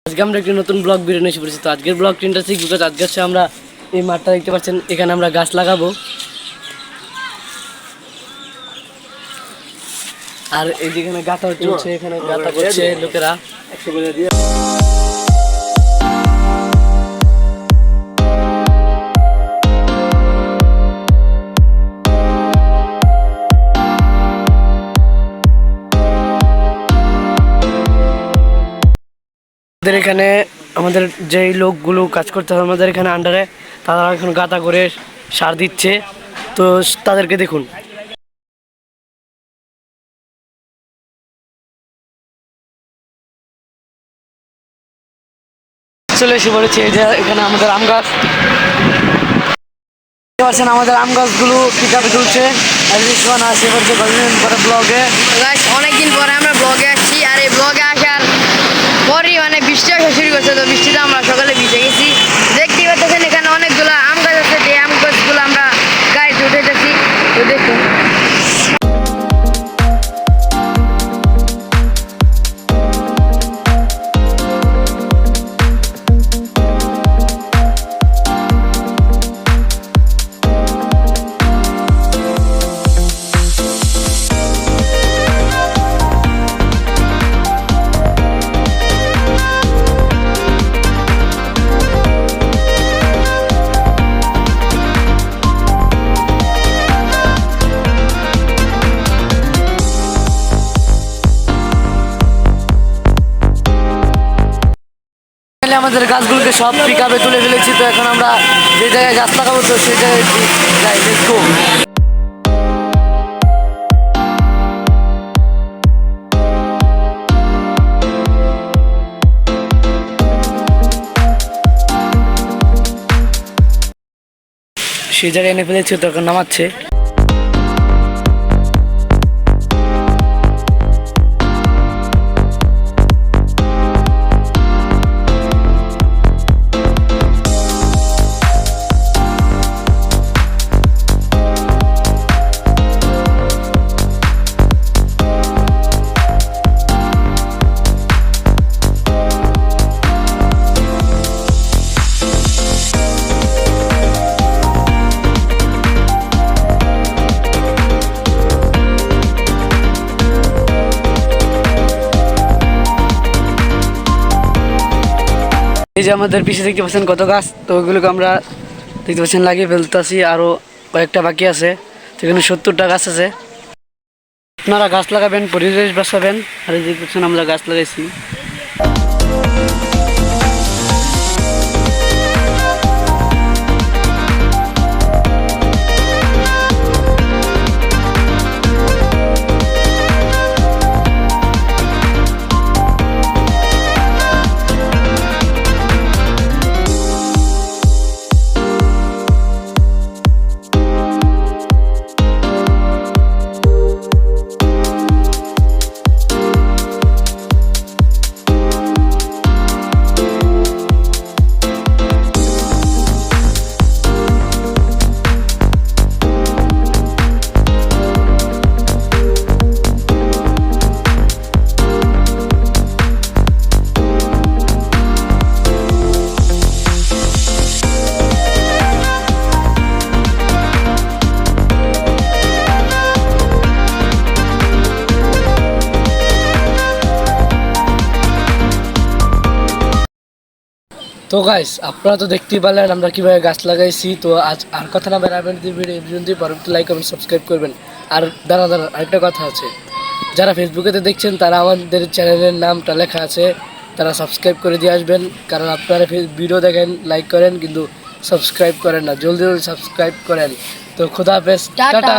আজকে আমরা একটি নতুন ব্লগ ভিডিও নিয়ে এসে পড়েছি। তো আজকের ব্লগ ইন্টারেস্টিং বিকজ আজকে হচ্ছে আমরা এই মাঠটা দেখতে পাচ্ছেন, এখানে আমরা গাছ লাগাবো। আর এই যেখানে গাঁথা চলছে, এখানে গাঁথা করছে লোকেরা। আমাদের এখানে আমাদের যেই লোকগুলো কাজ করতে হবে আমাদের এখানে আন্ডারে, তারা এখন গাঁথা করে সার দিচ্ছে। তো তাদেরকে দেখুন। চলে এসে পড়েছে এই যে এখানে আমাদের আম গাছ, পাচ্ছেন আমাদের আম গাছগুলো পিকআপে তুলছে। ব্লগে অনেকদিন পরে আমরা ব্লগে আসছি, আর এই ব্লগে আসার পরই বৃষ্টি আসা শুরু করছে। তো বৃষ্টিতে আমরা সকালে ভিজে গেছি। দেখতেই পাচ্ছেন এখানে অনেকগুলো আম গাছ আছে, যে আম গাছগুলো আমরা গাড়িতে উঠে যাচ্ছি। তো দেখুন, আমাদের গাছগুলোকে সব পিকআপে তুলে ফেলেছি। তো এখন আমরা যে জায়গায় গাছ লাগাবো তো সেই জায়গায় যাই। Let's go. সেই জায়গায় এনে ফেলেছি, তো এখন নামাচ্ছে। এই যে আমাদের পিছিয়ে দেখতে পাচ্ছেন কত গাছ, তো ওইগুলোকে আমরা দেখতে পাচ্ছেন লাগিয়ে ফেলতেছি। আরও কয়েকটা বাকি আছে, সেখানে 70টা গাছ আছে। আপনারা গাছ লাগাবেন, পরিবেশ বাঁচাবেন। আর এই দেখতে পাচ্ছেন আমরা গাছ লাগাইছি। তো গাইস, আপনারা তো দেখতেই পারলেন আমরা কীভাবে গাছ লাগাইছি। তো আজ আর কথা না বেড়াবেন, ভিডিও এই পর্যন্তই। পরবর্তী লাইক কমেন্ট সাবস্ক্রাইব করবেন। আর দাঁড়া আরেকটা কথা আছে, যারা ফেসবুকেতে দেখছেন তারা আমাদের চ্যানেলের নামটা লেখা আছে, তারা সাবস্ক্রাইব করে দিয়ে আসবেন। কারণ আপনারা ভিডিও দেখেন, লাইক করেন, কিন্তু সাবস্ক্রাইব করেন না। জলদি জলদি সাবস্ক্রাইব করেন। তো খোদা হাফেজ, টাটা।